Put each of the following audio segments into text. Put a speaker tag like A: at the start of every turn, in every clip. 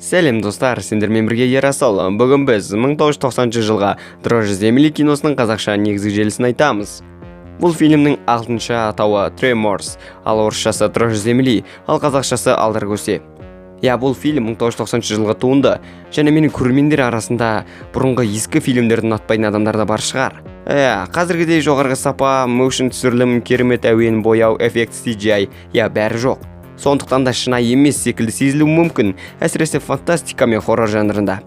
A: Сәлем достар, сендермен бірге Ерасыл. Бүгін біз 1990 жылға «Дрожь земли» киносының қазақша негізгі желісін айтамыз. Бұл фильмнің алтыншы атауы Tremors, ал орысшасы «Дрожь земли», ал қазақшасы «Алдар көсе». Бұл фильм 1990 жылғы туынды, және менің көрермендер арасында бұрынғы ескі фильмдерді ұнатпайтын адамдар да бар шығар. Қазіргідей жоғарғы сапа, моушн түсірілім, керемет әуен, бояу, эффект, CGI, бәрі жоқ. Сондықтан да шынайы емес секілді сезілуі мүмкін, әсіресе фантастика мен хоррор жанрында.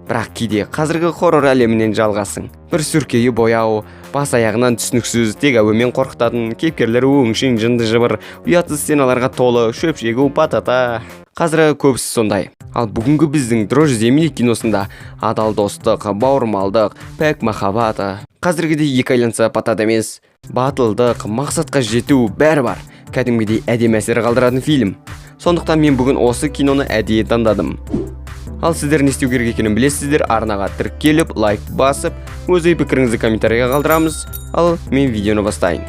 A: Бірақ кейде қазіргі хоррор әлемінен жалғасың. Бір сүркейі бояу, бас аяғынан түсініксіз, тек әуемен қорқытатын, кейіпкерлері өңшең, жынды жыбыр, ұятсыз сценаларға толы, шөп жегу, патата. Қазіргі көбісі сондай. Ал бүгінгі біздің «Дрожь земли» киносында адал достық, бауырмалдық, пәк махаббаты, қазіргідей екі айланса патат емес, батылдық, мақсатқа жету бәрі бар. Кәдімгідей әдемі әсер қалдыратын фильм. Сондықтан мен бүгін осы киноны әдейі таңдадым. Ал сіздер не істеу керек екенін білесіздер, арнаға тіркеліп, лайк басып, өз ой пікіріңізді комментарийға қалдырамыз. Ал мен видеоны бастайын.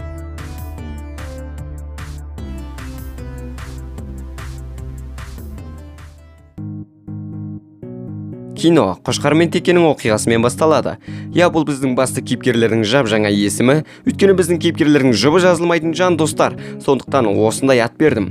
A: Кино Қошқар мен Текенің оқиғасымен басталады. Бұл біздің басты кейіпкерлердің жап-жаңа есімі, өйткені біздің кейіпкерлердің жұбы жазылмайтын жан достар, сондықтан осындай ат бердім.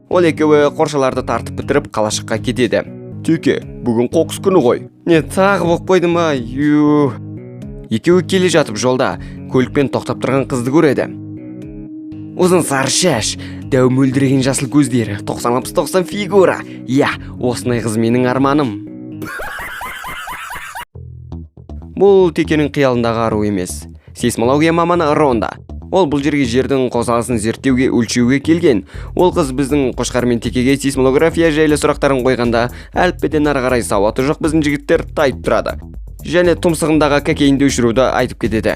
A: Ол екеуі қоршаларды тартып бітіріп қалашыққа кетеді. Теке, бүгін қоқыс күні ғой. Не, тағы болып қойды ма? Екеуі келе жатып жолда көлікпен тоқтап тұрған қызды көреді. Ұзын сары шаш, дәу мөлдіреген жасыл көздері, 90-60-90 фигура. Осындай қыз менің арманым. Бұл Текенің қиялындағы ару емес. Сейсмология маманы Ронда. Ол бұл жерге жердің қозғалысын зерттеуге, өлшеуге келген. Ол қыз біздің Қошқар мен Текеге сейсмолография жайлы сұрақтарын қойғанда, әліппеден ары қарай сауаты жоқ біздің жігіттер тайып тұрады. Және тұмсығындағы кокаинді өшіруді айтып кетеді.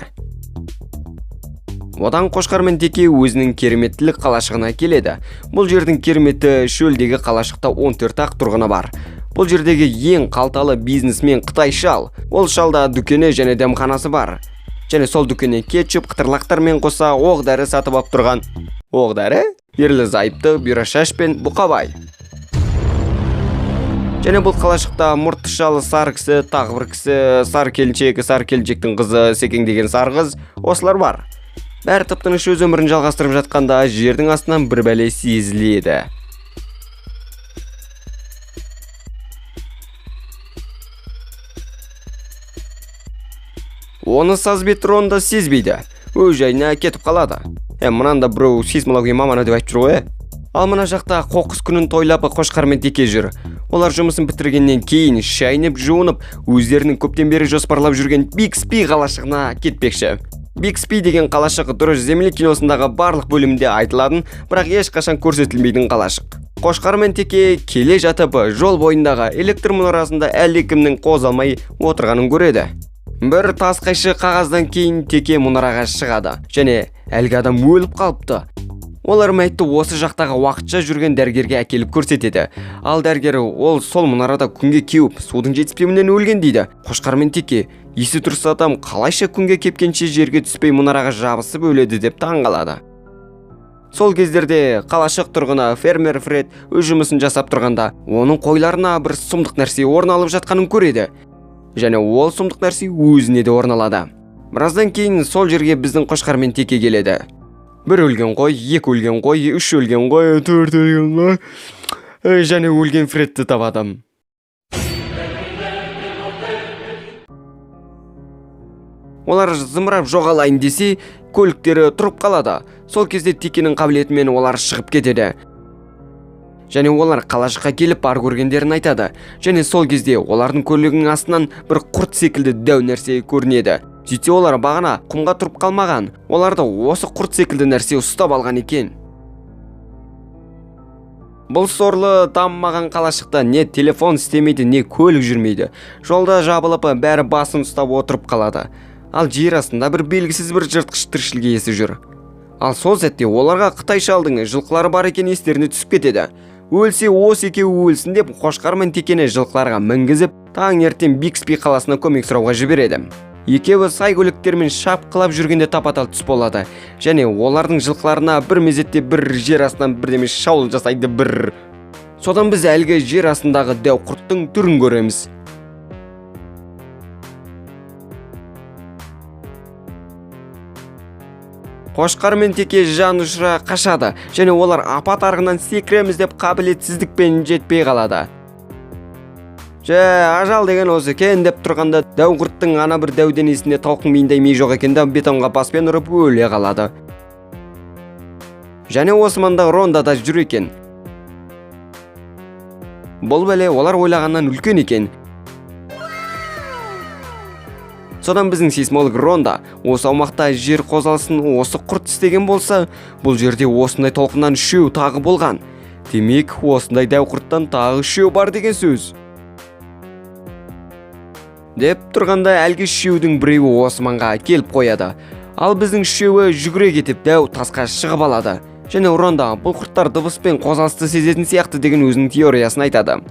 A: Одан Қошқар мен Теке өзінің кереметтілік қалашығына келеді. Бұл жердің кереметі шөлдегі қалашықта 14 ақ тұрғыны бар. Бұл жердегі ең қалталы бизнесмен Қытай шал. Ол шалда дүкені және дәмханасы бар. Және сол дүкеннен кетчуп, қытырлақтармен қоса оқ-дәрі сатып алып тұрған. Оқ-дәрі? Ерлі зайыпты, бұйрашаш пен бұқабай. Және бұл қалашықта мұртты шалы сары кісі, тағы бір кісі, сары келіншектің қызы, секеңдеген сары қыз, осылар бар. Бәрі тып-тыныш өз өмірін жалғастырып жатқанда жердің астынан бір бәле сезіледі. Оны Сазбет Ронда сезбейді, өз жайына кетіп қалады. Мұнанда біреу сейсмология маманы деп айтып жүр ғой. Ал мына жақта қоқыс күнін тойлап Қошқар мен Теке жүр. Олар жұмысын бітіргеннен кейін шайынып, жуынып, өздерінің көптен бері жоспарлап жүрген Бикспи қалашығына кетпекші. Бикспи деген қалашық «Дрожь земли» киносындағы барлық бөлімде айтылатын, бірақ ешқашан көрсетілмейтін қалашық. Қошқар мен Теке келе жатып, жол бойындағы электр мұнарасында әлдекімнің қозғалмай отырғанын көреді. Бір тас қайшы қағаздан кейін Теке мұнараға шығады, және әлгі адам өліп қалыпты. Олар мәйітті осы жақтағы уақытша жүрген дәрігерге әкеліп көрсетеді. Ал дәрігері ол сол мұнарада күнге кеуіп, судың жетіспеуінен өлген дейді. Қошқар мен Теке, есі дұрыс адам қалайша күнге кепкенше жерге түспей мұнараға жабысып өледі деп таңғалады. Сол кездерде қалашық тұрғыны фермер Фред өз жұмысын жасап тұрғанда, оның қойларына бір сұмдық нәрсе орын алып жатқанын көреді. Және ол сұмдық нәрсе өзіне де орын алады. Біраздан кейін сол жерге біздің Қошқар мен Теке келеді. Бір өлген қой, екі өлген қой, үш өлген қой, төрт өлген қой, және өлген Фредті табады. Олар зымырап жоғалайын десе, көліктері тұрып қалады. Сол кезде Текенің қабілетімен олар шығып кетеді. Және олар қалашыққа келіп бар көргендерін айтады. Және сол кезде олардың көлігінің астынан бір құрт секілді дәу нәрсе көрінеді. Сөйтсе олар бағана құмға тұрып қалмаған. Оларды осы құрт секілді нәрсе ұстап алған екен. Бұл сорлы дамымаған қалашықта не телефон істемейді, не көлік жүрмейді. Жолда жабылып, бәрі басын ұстап отырып қалады. Ал жер астында бір белгісіз бір жыртқыш тіршілік иесі жүр. Ал сол сәтте оларға Қытай шалдың жылқылары бар екен естеріне түсіп кетеді. өлсе осы екеуі өлсін деп Қошқар мен Текені жылқыларға мінгізіп, таңертең Бикспи қаласына көмек сұрауға жібереді. Екеуі сай көліктермен шапқылап жүргенде тапа-тал түс болады, және олардың жылқыларына бір мезетте бір жер астынан бірдеме шабуыл жасайды. Содан біз әлгі жер астындағы дәу құрттың түрін көреміз. Қошқар мен Теке жанұшыра қашады, және олар апат арғынан секіреміз деп қабілетсіздікпен жетпей қалады. Ажал деген осы екен деп тұрғанда, дәу құрттың ана бір дәу денесінде тауқың миындай ми жоқ екен де бетонға баспен ұрып өле қалады. Және осы маңда Ронда да жүр екен. Бұл бәле олар ойлағаннан үлкен екен. Содан біздің сейсмолог Ронда осы аумақта жер қозғалысын осы құрт істеген болса, бұл жерде осындай толқыннан 3 тағы болған. Демек, осындай дәу құрттан тағы 3 бар деген сөз. Деп тұрғанда әлгі 3-дің біреуі осы маңға келіп қояды. Ал біздің 3-і жүгіре кетіп дәу тасқа шығып алады. Және Ронда бұл құрттар дыбыспен қозғалысты сезетін сияқты деген өзінің теориясын айтады.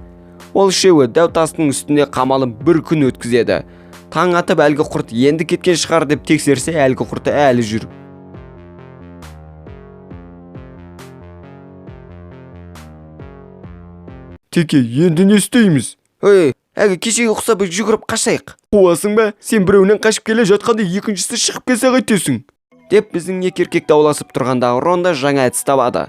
A: Ол 3-і дәу тастың үстінде қамалып бір күн өткізеді. Таң атып әлгі құрт енді кеткен шығар деп тексерсе, әлгі құрты әлі жүр. Теке, енді не істейміз? Әлгі кешеге ұқсап жүгіріп қашайық. Қуасың ба? Сен біреуінен қашып келе жатқанда екіншісі шығып келсе қайтесің? Деп біздің екі еркек дауласып тұрғанда Ронда жаңа әдіс табады.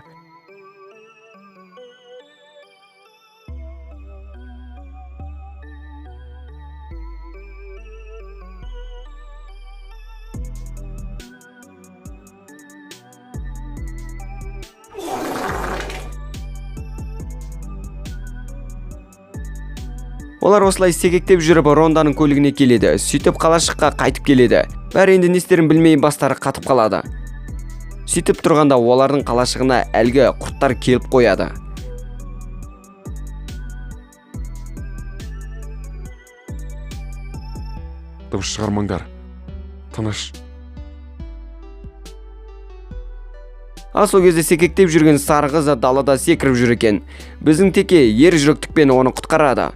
A: Олар осылай секектеп жүріп Ронданың көлігіне келеді. Сөйтіп қалашыққа қайтып келеді. Бәрі енді не істерін білмей бастары қатып қалады. Сөйтіп тұрғанда олардың қалашығына әлгі құрттар келіп қояды.
B: Дыбыс шығармаңдар. Тыныш.
A: Ал сол кезде секектеп жүрген сары қыз далада секіріп жүр екен. Біздің Теке ер жүректікпен оны құтқарады.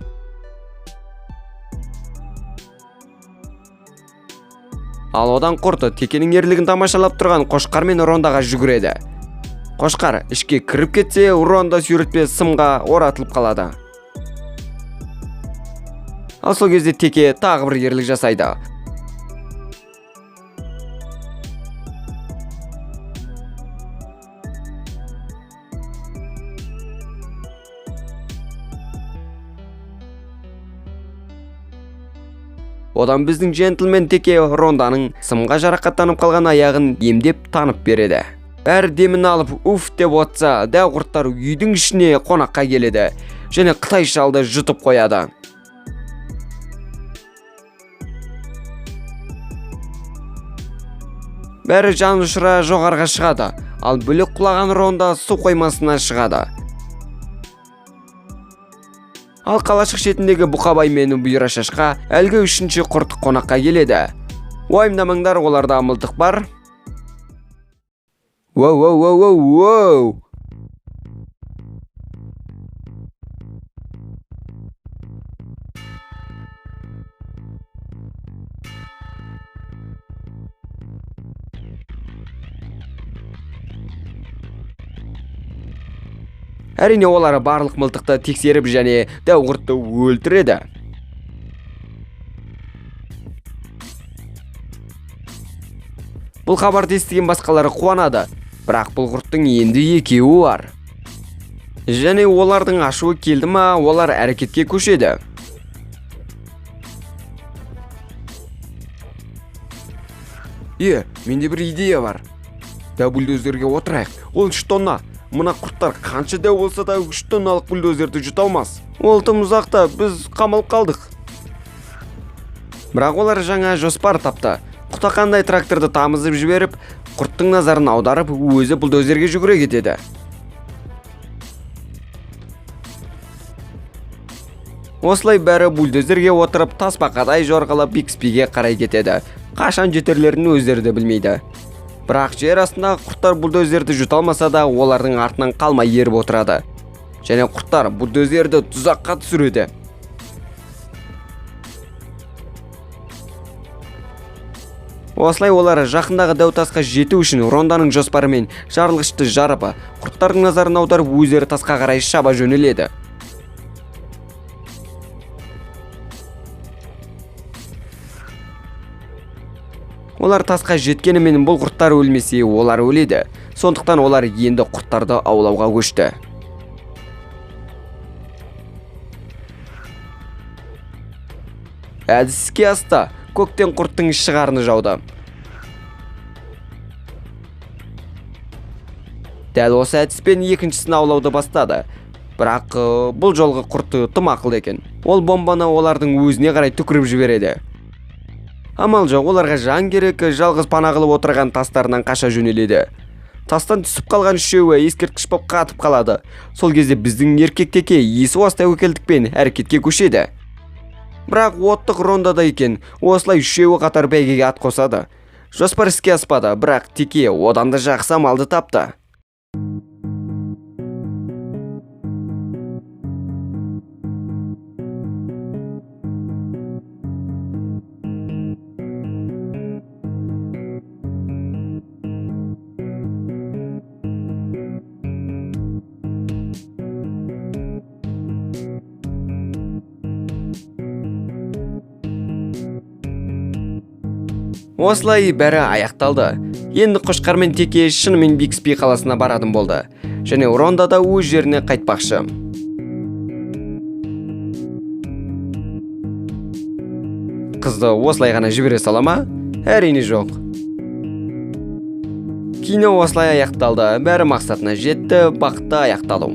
A: Ал одан құрты Текенің ерлігін тамашалап тұрған Қошқар мен Рондаға жүгіреді. Қошқар ішке кіріп кетсе, Ронда сүйретпе сымға оратылып қалады. Ал сол кезде Теке тағы бір ерлік жасайды. Одан біздің джентльмен Теке Ронданың сымға жарақаттанып қалған аяғын емдеп танып береді. Бәрі демін алып уф деп отса, дәу құрттар үйдің ішіне қонаққа келеді, және Қытай шалды жұтып қояды. Бәрі жанұшыра жоғарға шығады, ал бөлек құлаған Ронда су қоймасына шығады. Ал қалашық шетіндегі бұқабай мен бұйра шашқа әлгі 3-ші құрт қонаққа келеді. Уайымдамаңдар, оларда мылтық бар. Воу. Әрине олар барлық мылтықты тексеріп және дәу құртты өлтіреді. Бұл хабарды естіген басқалары қуанады, бірақ бұл құрттың енді екеуі бар. Және олардың ашуы келді ма, олар әрекетке көшеді. Менде бір идея бар. Дәу бульдозерге отырайық. Ол 3 тонна. Мына құрттар қанша дәу болса да 3 тонналық бульдозерді жұта алмас. Ол тым ұзақта, біз қамалып қалдық. Бірақ олар жаңа жоспар тапты. Құтақандай тракторды тамызып жіберіп, құрттың назарын аударып, өзі бульдозерге жүгіре кетеді. Осылай бәрі бульдозерге отырып, тасбақадай жорғалап Бикспиге қарай кетеді. Қашан жетерлерін өздері де білмейді. Бірақ жер астындағы құрттар бульдозерді жұта алмаса да, олардың артынан қалмай еріп отырады. және құрттар бульдозерді тұзаққа түсіреді. Осылай олар жақындағы дәу тасқа жету үшін Ронданың жоспарымен жарылғышты жарып, құрттардың назарын аударып өздері тасқа қарай шаба жөнеледі. Олар тасқа жеткенімен бұл құрттар өлмесе, олар өледі. Сондықтан олар енді құрттарды аулауға көшті. Әдіс іске асты. Көктен құрттың шығарыны жауды. Дәл осы әдіспен екіншісін аулауды бастады. Бірақ бұл жолғы құрты тым ақылды екен. Ол бомбаны олардың өзіне қарай түкіріп жібереді. Амал жоқ, оларға жан керек, жалғыз пана қылып отырған тастарынан қаша жөнеледі. Тастан түсіп қалған үшеуі ескерткіш боп қатып қалады. Сол кезде біздің еркек теке есуас тәуекелдікпен әрекетке көшеді. Бірақ оттық Рондада екен, осылай үшеуі қатар бәйгеге ат қосады. Жоспар іске аспады, бірақ теке одан да жақсы амалды тапты. Осылай бәрі аяқталды. Енді Қошқар мен Теке шынымен Бикспи қаласына баратын болды. Және Рондада өз жеріне қайтпақшы. Қызды осылай ғана жібере сала ма? Әрине жоқ. Кино осылай аяқталды. Бәрі мақсатына жетті, бақытты аяқталу.